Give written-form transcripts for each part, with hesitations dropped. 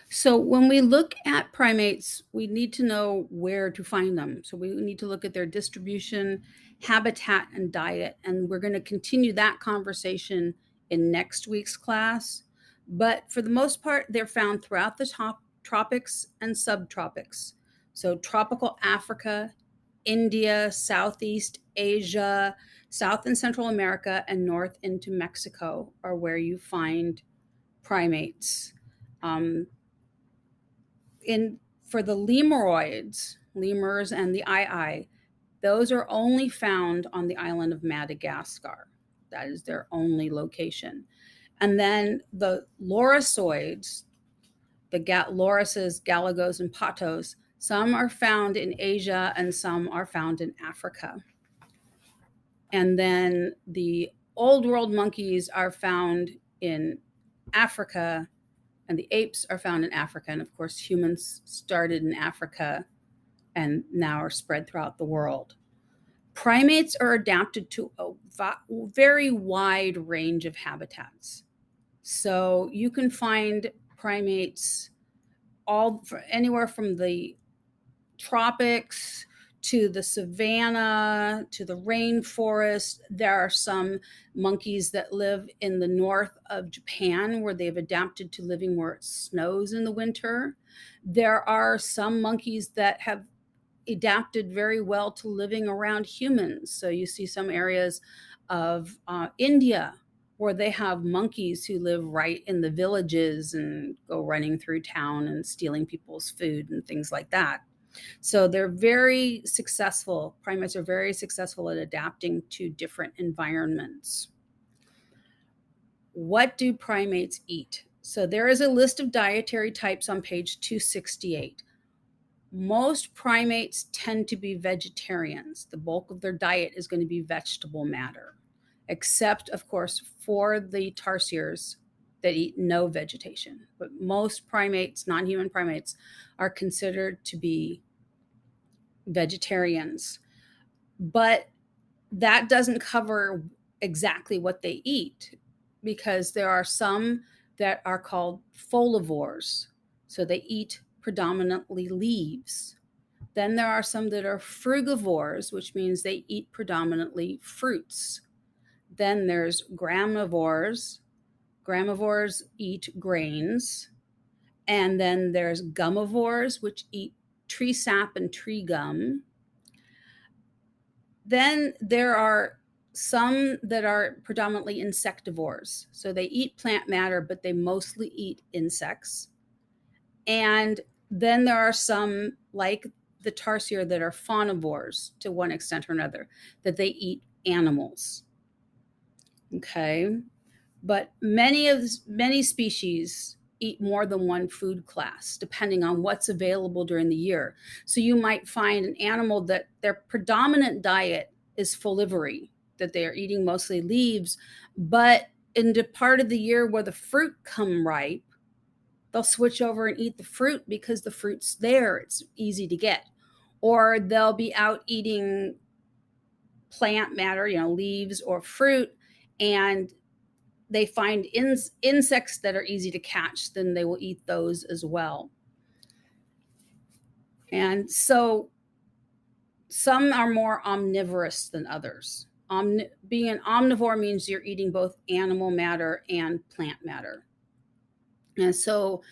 So when we look at primates, we need to know where to find them. So we need to look at their distribution, habitat, and diet. And we're going to continue that conversation in next week's class. But for the most part, they're found throughout the tropics and subtropics. So tropical Africa, India, Southeast Asia, South and Central America, and north into Mexico are where you find primates. Um, in For the lemurs and the ii, those are only found on the island of Madagascar. That is their only location. And then the lorisoids, the lorises, galagos, and patos, some are found in Asia and some are found in Africa. And then the old world monkeys are found in Africa, and the apes are found in Africa. And of course, humans started in Africa and now are spread throughout the world. Primates are adapted to a very wide range of habitats. So you can find primates anywhere from the tropics to the savanna to the rainforest. There are some monkeys that live in the north of Japan where they've adapted to living where it snows in the winter. There are some monkeys that have adapted very well to living around humans. So you see some areas of India where they have monkeys who live right in the villages and go running through town and stealing people's food and things like that. So they're very successful. Primates are very successful at adapting to different environments. What do primates eat? So there is a list of dietary types on page 268. Most primates tend to be vegetarians. The bulk of their diet is going to be vegetable matter, except, of course, for the tarsiers that eat no vegetation. But most primates, non human primates, are considered to be vegetarians. But that doesn't cover exactly what they eat, because there are some that are called folivores. So they eat predominantly leaves. Then there are some that are frugivores, which means they eat predominantly fruits. Then there's gramivores. Gramivores eat grains. And then there's gumivores, which eat tree sap and tree gum. Then there are some that are predominantly insectivores. So they eat plant matter, but they mostly eat insects. And then there are some, like the tarsier, that are faunivores to one extent or another, that they eat animals. Okay. But many species eat more than one food class, depending on what's available during the year. So you might find an animal that their predominant diet is folivory, that they are eating mostly leaves, but in the part of the year where the fruit come ripe, they'll switch over and eat the fruit because the fruit's there, it's easy to get. Or they'll be out eating plant matter, leaves or fruit, and they find insects that are easy to catch, then they will eat those as well. And so some are more omnivorous than others. Being an omnivore means you're eating both animal matter and plant matter. And so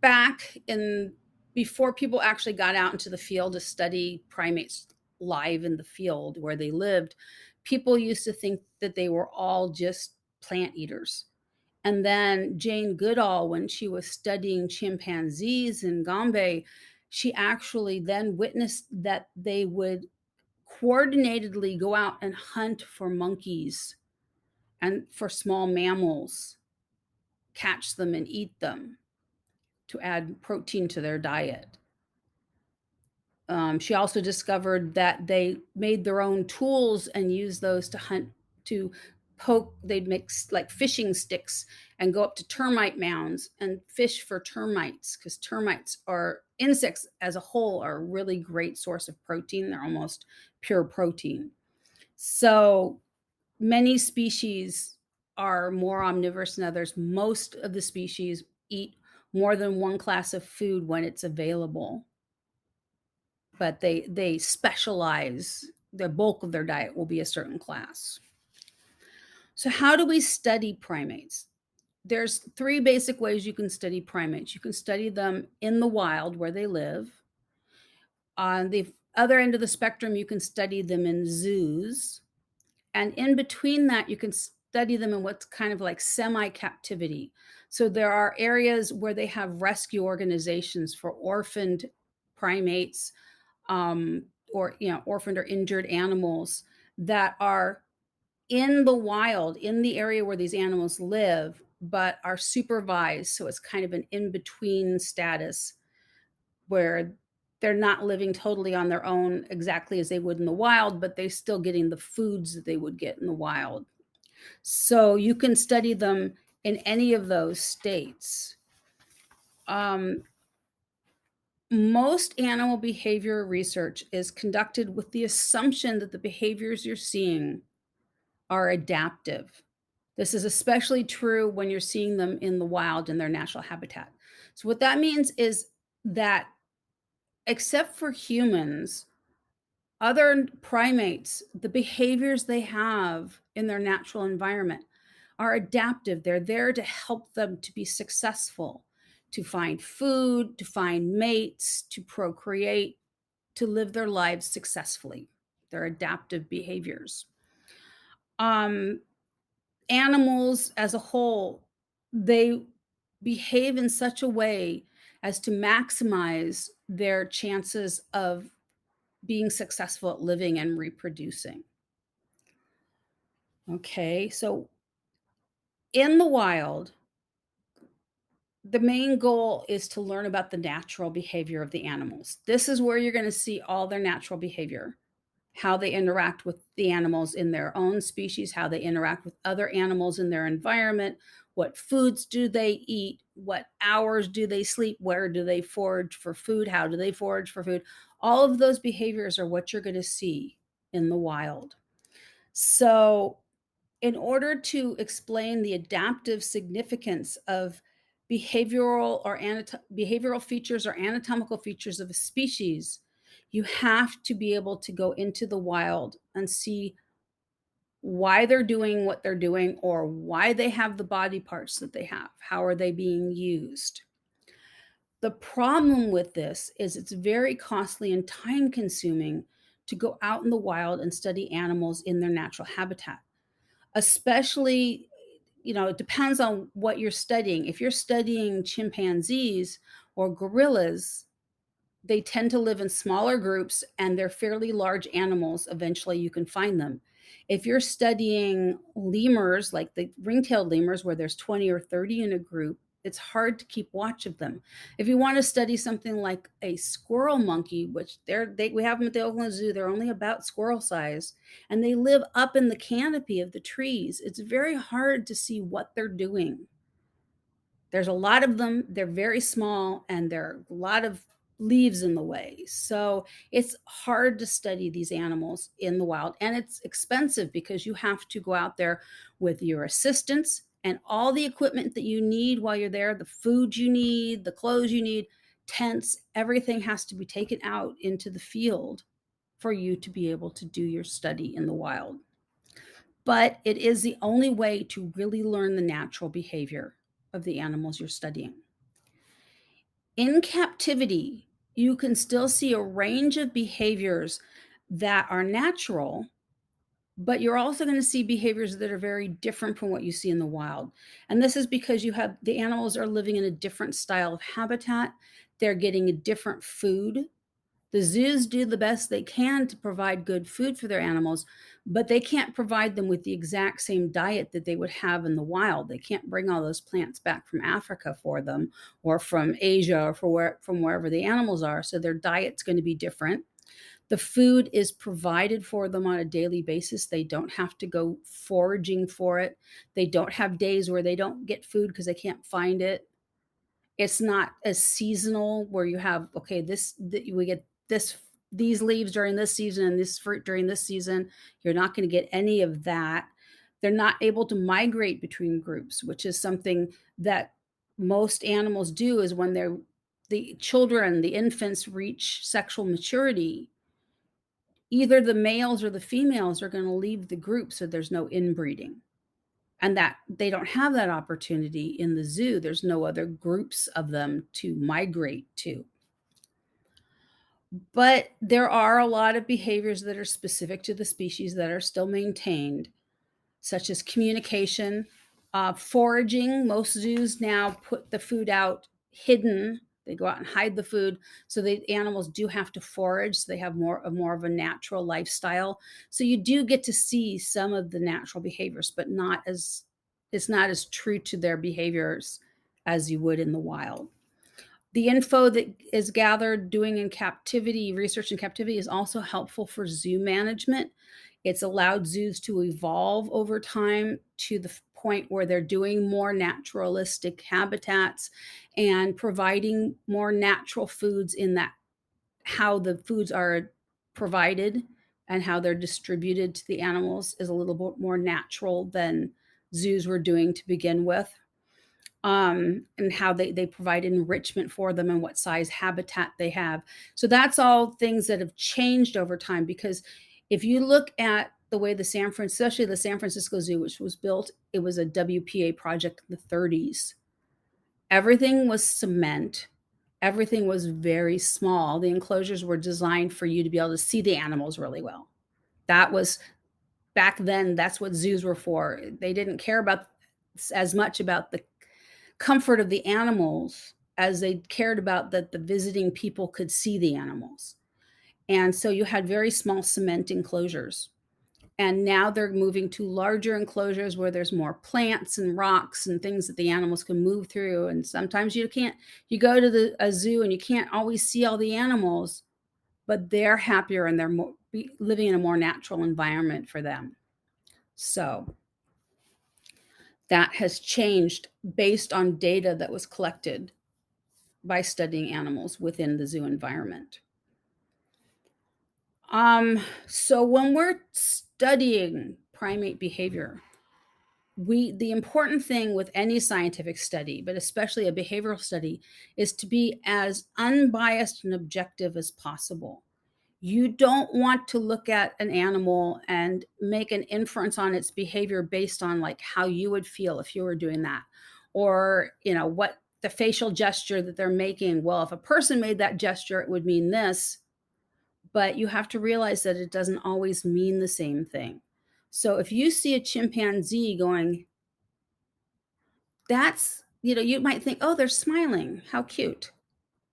back in before people actually got out into the field to study primates live in the field where they lived, people used to think that they were all just plant eaters. And then Jane Goodall, when she was studying chimpanzees in Gombe, she actually then witnessed that they would coordinatedly go out and hunt for monkeys and for small mammals, catch them and eat them to add protein to their diet. She also discovered that they made their own tools and used those to hunt, to poke. They'd make like fishing sticks and go up to termite mounds and fish for termites, because termites, are insects as a whole, are a really great source of protein. They're almost pure protein. So many species are more omnivorous than others. Most of the species eat more than one class of food when it's available, but they specialize. The bulk of their diet will be a certain class. So how do we study primates? There's three basic ways you can study primates. You can study them in the wild where they live. On the other end of the spectrum, you can study them in zoos. And in between that, you can study them in what's kind of like semi captivity. So there are areas where they have rescue organizations for orphaned primates, or orphaned or injured animals that are in the wild, in the area where these animals live, but are supervised. So it's kind of an in between status where they're not living totally on their own exactly as they would in the wild, but they're still getting the foods that they would get in the wild. So you can study them in any of those states. Most animal behavior research is conducted with the assumption that the behaviors you're seeing are adaptive. This is especially true when you're seeing them in the wild in their natural habitat. So, what that means is that, except for humans, other primates, the behaviors they have in their natural environment are adaptive. They're there to help them to be successful, to find food, to find mates, to procreate, to live their lives successfully. They're adaptive behaviors. Um, Animals as a whole, they behave in such a way as to maximize their chances of being successful at living and reproducing. Okay, so in the wild, the main goal is to learn about the natural behavior of the animals. This is where you're going to see all their natural behavior, how they interact with the animals in their own species, how they interact with other animals in their environment, what foods do they eat, what hours do they sleep, where do they forage for food, how do they forage for food. All of those behaviors are what you're going to see in the wild. So, in order to explain the adaptive significance of behavioral features or anatomical features of a species, you have to be able to go into the wild and see why they're doing what they're doing, or why they have the body parts that they have. How are they being used? The problem with this is it's very costly and time consuming to go out in the wild and study animals in their natural habitat, especially, it depends on what you're studying. If you're studying chimpanzees or gorillas, they tend to live in smaller groups and they're fairly large animals. Eventually, you can find them. If you're studying lemurs, like the ring-tailed lemurs, where there's 20 or 30 in a group, it's hard to keep watch of them. If you want to study something like a squirrel monkey, which we have them at the Oakland Zoo, they're only about squirrel size, and they live up in the canopy of the trees. It's very hard to see what they're doing. There's a lot of them. They're very small, and there are a lot of leaves in the way. So it's hard to study these animals in the wild, and it's expensive because you have to go out there with your assistants and all the equipment that you need while you're there, the food you need, the clothes you need, tents, everything has to be taken out into the field for you to be able to do your study in the wild. But it is the only way to really learn the natural behavior of the animals you're studying. In captivity, you can still see a range of behaviors that are natural, but you're also going to see behaviors that are very different from what you see in the wild. And this is because the animals are living in a different style of habitat. They're getting a different food. The zoos do the best they can to provide good food for their animals, but they can't provide them with the exact same diet that they would have in the wild. They can't bring all those plants back from Africa for them, or from Asia, or from wherever the animals are. So their diet's going to be different. The food is provided for them on a daily basis. They don't have to go foraging for it. They don't have days where they don't get food because they can't find it. It's not as seasonal where you have, okay, we get these leaves during this season and this fruit during this season. You're not going to get any of that. They're not able to migrate between groups, which is something that most animals do is when the children, the infants reach sexual maturity, either the males or the females are going to leave the group, so there's no inbreeding. And that they don't have that opportunity in the zoo. There's no other groups of them to migrate to. But there are a lot of behaviors that are specific to the species that are still maintained, such as communication, foraging. Most zoos now put the food out hidden. They go out and hide the food, so the animals do have to forage. So they have more of a natural lifestyle. So you do get to see some of the natural behaviors, but it's not as true to their behaviors as you would in the wild. The info that is gathered doing in captivity, research in captivity, is also helpful for zoo management. It's allowed zoos to evolve over time to the point where they're doing more naturalistic habitats and providing more natural foods in that how the foods are provided and how they're distributed to the animals is a little bit more natural than zoos were doing to begin with. And how they provide enrichment for them and what size habitat they have. So that's all things that have changed over time, because if you look at the way especially the San Francisco Zoo, which was built, it was a WPA project in the 30s. Everything was cement. Everything was very small. The enclosures were designed for you to be able to see the animals really well. That was back then, that's what zoos were for. They didn't care about as much about the comfort of the animals as they cared about that the visiting people could see the animals. And so you had very small cement enclosures. And now they're moving to larger enclosures where there's more plants and rocks and things that the animals can move through. And sometimes you go to a zoo and you can't always see all the animals, but they're happier and they're living in a more natural environment for them. So that has changed based on data that was collected by studying animals within the zoo environment. So when we're studying primate behavior, the important thing with any scientific study, but especially a behavioral study, is to be as unbiased and objective as possible. You don't want to look at an animal and make an inference on its behavior based on like how you would feel if you were doing that, or what the facial gesture that they're making. Well, if a person made that gesture, it would mean this, but you have to realize that it doesn't always mean the same thing. So if you see a chimpanzee going, you might think, oh, they're smiling, how cute.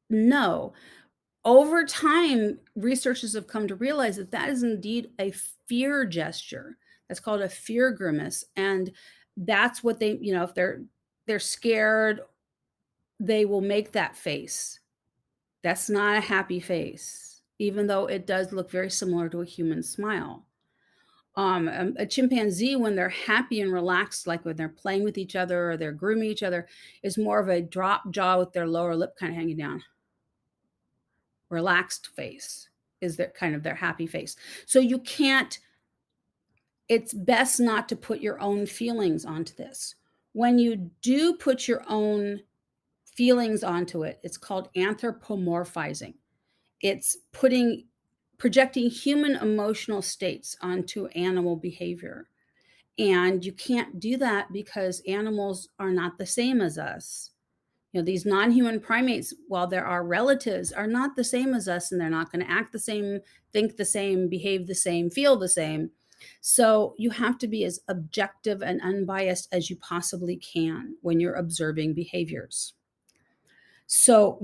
No. Over time, researchers have come to realize that that is indeed a fear gesture. That's called a fear grimace. And that's what if they're scared, they will make that face. That's not a happy face, even though it does look very similar to a human smile. A chimpanzee, when they're happy and relaxed, like when they're playing with each other or they're grooming each other, is more of a drop jaw with their lower lip kind of hanging down. Relaxed face is their happy face. So it's best not to put your own feelings onto this. When you do put your own feelings onto it, it's called anthropomorphizing. It's projecting human emotional states onto animal behavior. And you can't do that because animals are not the same as us. These non-human primates, while they're our relatives, are not the same as us, and they're not going to act the same, think the same, behave the same, feel the same. So you have to be as objective and unbiased as you possibly can when you're observing behaviors. So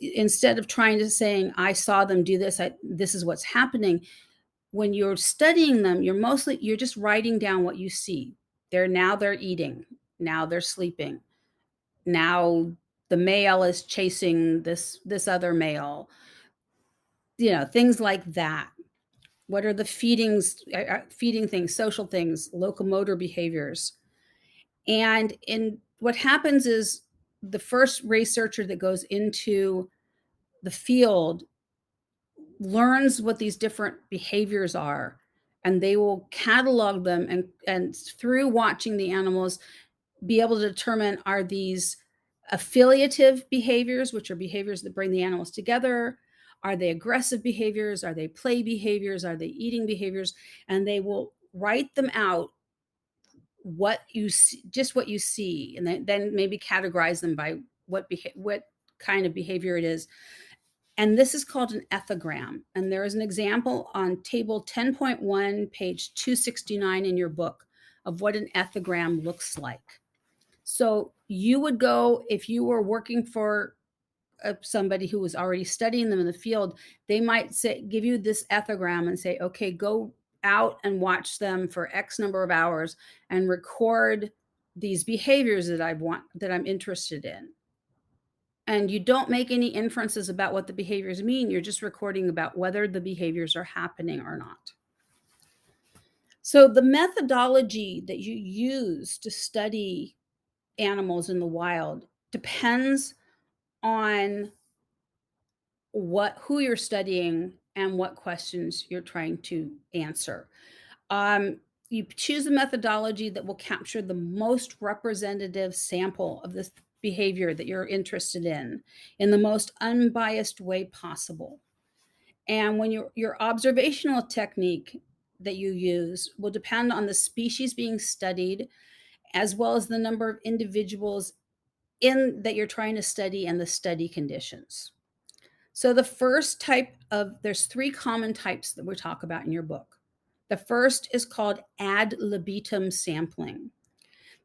instead of trying to saying, I saw them do this, this is what's happening, when you're studying them, you're just writing down what you see. They're eating. Now they're sleeping. Now the male is chasing this other male. Things like that. What are the feeding things, social things, locomotor behaviors? And what happens is the first researcher that goes into the field learns what these different behaviors are, and they will catalog them and through watching the animals be able to determine, are these affiliative behaviors, which are behaviors that bring the animals together. Are they aggressive behaviors? Are they play behaviors? Are they eating behaviors? And they will write them out, what you see, just what you see, and then maybe categorize them by what kind of behavior it is. And this is called an ethogram. And there is an example on table 10.1, page 269 in your book of what an ethogram looks like. So you would go, if you were working for somebody who was already studying them in the field, they might give you this ethogram and say, okay, go out and watch them for X number of hours and record these behaviors that I'm interested in. And you don't make any inferences about what the behaviors mean. You're just recording about whether the behaviors are happening or not. So the methodology that you use to study animals in the wild depends on who you're studying and what questions you're trying to answer. You choose a methodology that will capture the most representative sample of this behavior that you're interested in the most unbiased way possible. And when your observational technique that you use will depend on the species being studied, as well as the number of individuals in that you're trying to study and the study conditions. So the first type there's three common types that we talk about in your book. The first is called ad libitum sampling.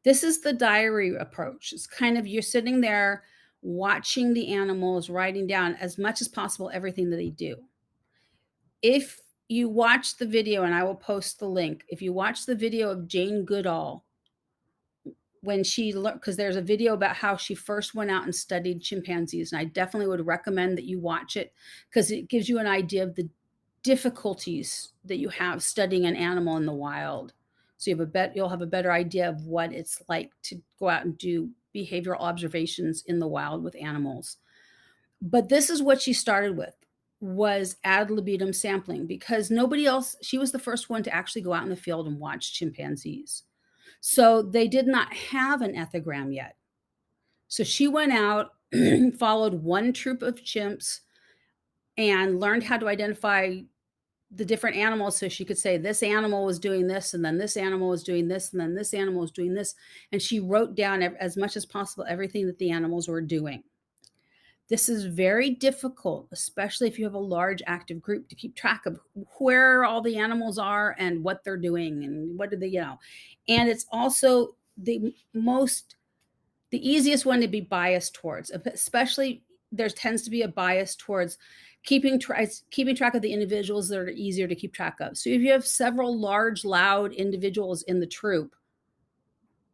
This is the diary approach. It's kind of, you're sitting there watching the animals, writing down as much as possible everything that they do. If you watch the video, and I will post the link, if you watch the video of Jane Goodall, when she learned, because there's a video about how she first went out and studied chimpanzees, and I definitely would recommend that you watch it because it gives you an idea of the difficulties that you have studying an animal in the wild. So you'll have a better idea of what it's like to go out and do behavioral observations in the wild with animals. But this is what she started with, was ad libitum sampling, because nobody else, she was the first one to actually go out in the field and watch chimpanzees. So they did not have an ethogram yet. So she went out, followed one troop of chimps, and learned how to identify the different animals, so she could say this animal was doing this, and then this animal was doing this, and then this animal was doing this. And she wrote down as much as possible everything that the animals were doing. This is very difficult, especially if you have a large active group, to keep track of where all the animals are and what they're doing and what do they, and it's also the easiest one to be biased towards, especially there tends to be a bias towards keeping track of the individuals that are easier to keep track of. So if you have several large, loud individuals in the troop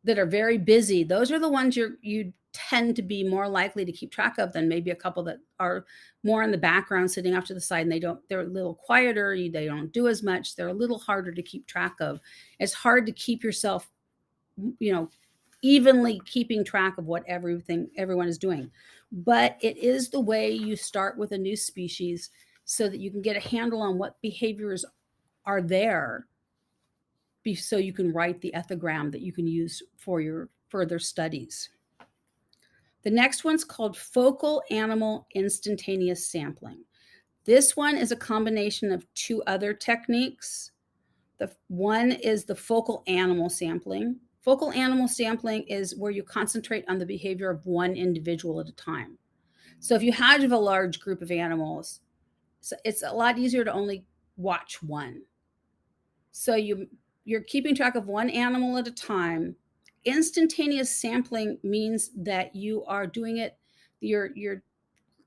that are very busy, those are the ones you tend to be more likely to keep track of than maybe a couple that are more in the background, sitting off to the side, and they're a little quieter, they don't do as much, they're a little harder to keep track of. It's hard to keep yourself, evenly keeping track of what everyone is doing. But it is the way you start with a new species so that you can get a handle on what behaviors are there, so you can write the ethogram that you can use for your further studies. The next one's called focal animal instantaneous sampling. This one is a combination of two other techniques. The one is the focal animal sampling. Focal animal sampling is where you concentrate on the behavior of one individual at a time. So if you have a large group of animals, it's a lot easier to only watch one. So you're keeping track of one animal at a time. Instantaneous sampling means that you are doing it, you're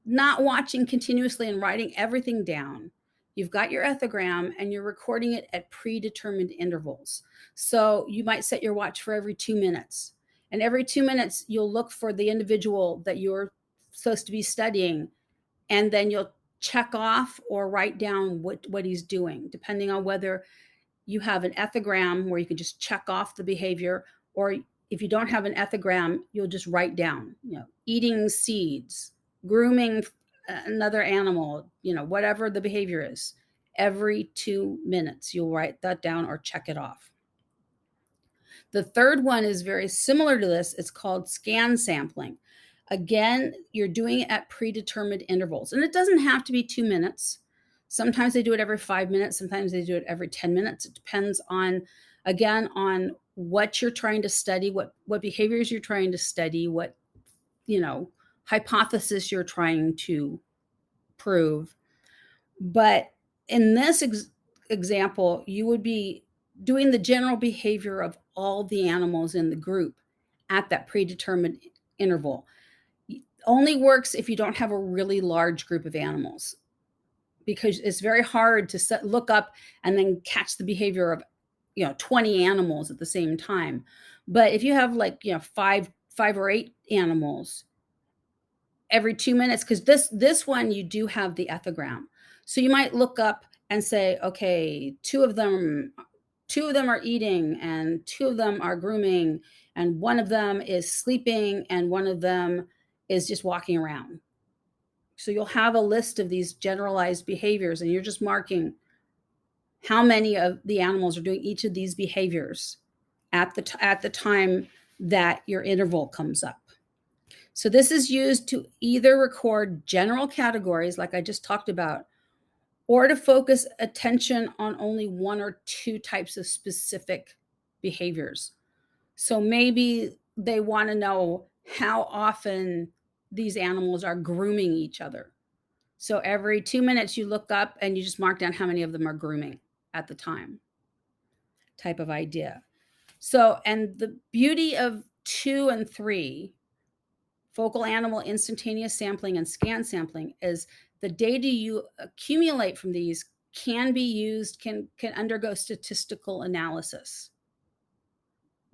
not watching continuously and writing everything down. You've got your ethogram and you're recording it at predetermined intervals. So you might set your watch for every 2 minutes. And every 2 minutes, you'll look for the individual that you're supposed to be studying. And then you'll check off or write down what he's doing, depending on whether you have an ethogram where you can just check off the behavior, or if you don't have an ethogram, you'll just write down, eating seeds, grooming another animal, whatever the behavior is. Every 2 minutes, you'll write that down or check it off. The third one is very similar to this. It's called scan sampling. Again, you're doing it at predetermined intervals, and it doesn't have to be 2 minutes. Sometimes they do it every 5 minutes, sometimes they do it every 10 minutes. It depends on, again, on what you're trying to study, what behaviors you're trying to study, what, hypothesis you're trying to prove. But in this example, you would be doing the general behavior of all the animals in the group at that predetermined interval. Only works if you don't have a really large group of animals, because it's very hard to look up and then catch the behavior of 20 animals at the same time. But if you have like five or eight animals every 2 minutes, because this one you do have the ethogram, so you might look up and say, okay, two of them are eating, and two of them are grooming, and one of them is sleeping, and one of them is just walking around. So you'll have a list of these generalized behaviors, and you're just marking how many of the animals are doing each of these behaviors at the time that your interval comes up. So this is used to either record general categories like I just talked about, or to focus attention on only one or two types of specific behaviors. So maybe they want to know how often these animals are grooming each other. So every 2 minutes you look up and you just mark down how many of them are grooming at the time, type of idea. So, and the beauty of 2 and 3, focal animal instantaneous sampling and scan sampling, is the data you accumulate from these can be used, can undergo statistical analysis.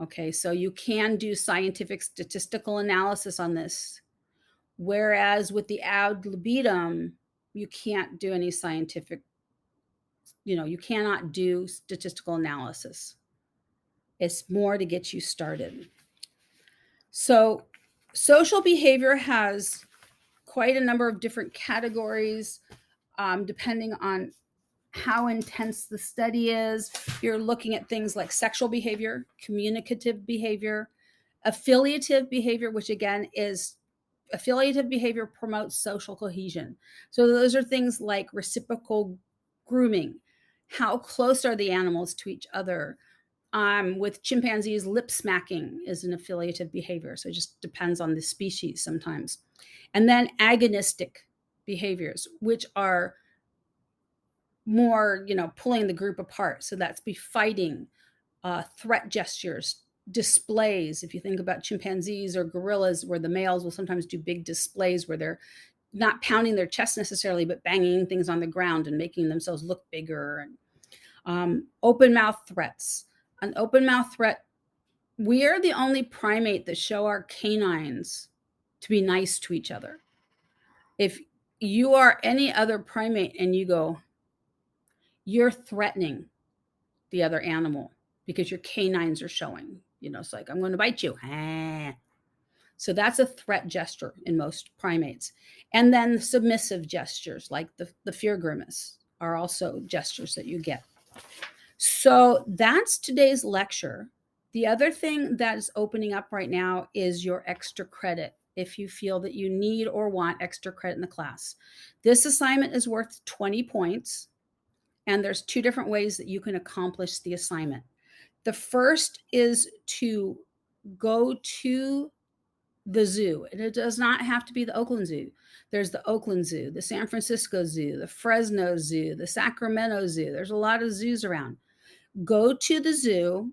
Okay, so you can do scientific statistical analysis on this, whereas with the ad libitum, you can't do any scientific, you cannot do statistical analysis. It's more to get you started. So social behavior has quite a number of different categories, depending on how intense the study is. You're looking at things like sexual behavior, communicative behavior, affiliative behavior, which again is affiliative behavior promotes social cohesion. So those are things like reciprocal grooming. How close are the animals to each other? With chimpanzees, lip smacking is an affiliative behavior. So it just depends on the species sometimes. And then agonistic behaviors, which are more, pulling the group apart. So that's be fighting, threat gestures, displays. If you think about chimpanzees or gorillas, where the males will sometimes do big displays where they're not pounding their chest necessarily, but banging things on the ground and making themselves look bigger. And open mouth threats. An open mouth threat, we are the only primate that show our canines to be nice to each other. If you are any other primate and you go, you're threatening the other animal because your canines are showing. It's like, I'm going to bite you. So that's a threat gesture in most primates. And then submissive gestures like the fear grimace are also gestures that you get. So that's today's lecture. The other thing that is opening up right now is your extra credit, if you feel that you need or want extra credit in the class. This assignment is worth 20 points, and there's 2 different ways that you can accomplish the assignment. The first is to go to the zoo, and it does not have to be the Oakland Zoo. There's the Oakland Zoo, the San Francisco Zoo, the Fresno Zoo, the Sacramento Zoo. There's a lot of zoos around. Go to the zoo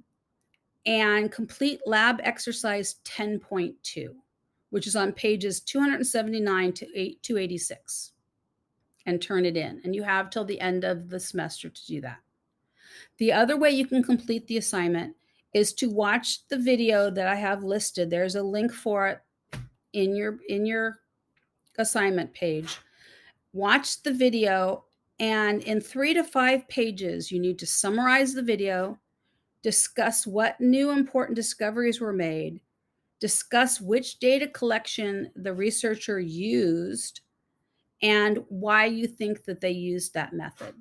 and complete lab exercise 10.2, which is on pages 279 to 286, and turn it in. And you have till the end of the semester to do that. The other way you can complete the assignment is to watch the video that I have listed. There's a link for it in your assignment page. Watch the video, and in 3 to 5 pages, you need to summarize the video, discuss what new important discoveries were made, discuss which data collection the researcher used, and why you think that they used that method.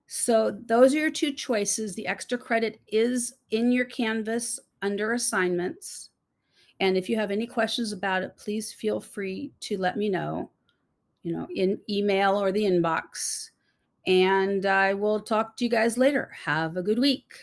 So those are your 2 choices. The extra credit is in your Canvas under assignments. And if you have any questions about it, please feel free to let me know, in email or the inbox. And I will talk to you guys later. Have a good week.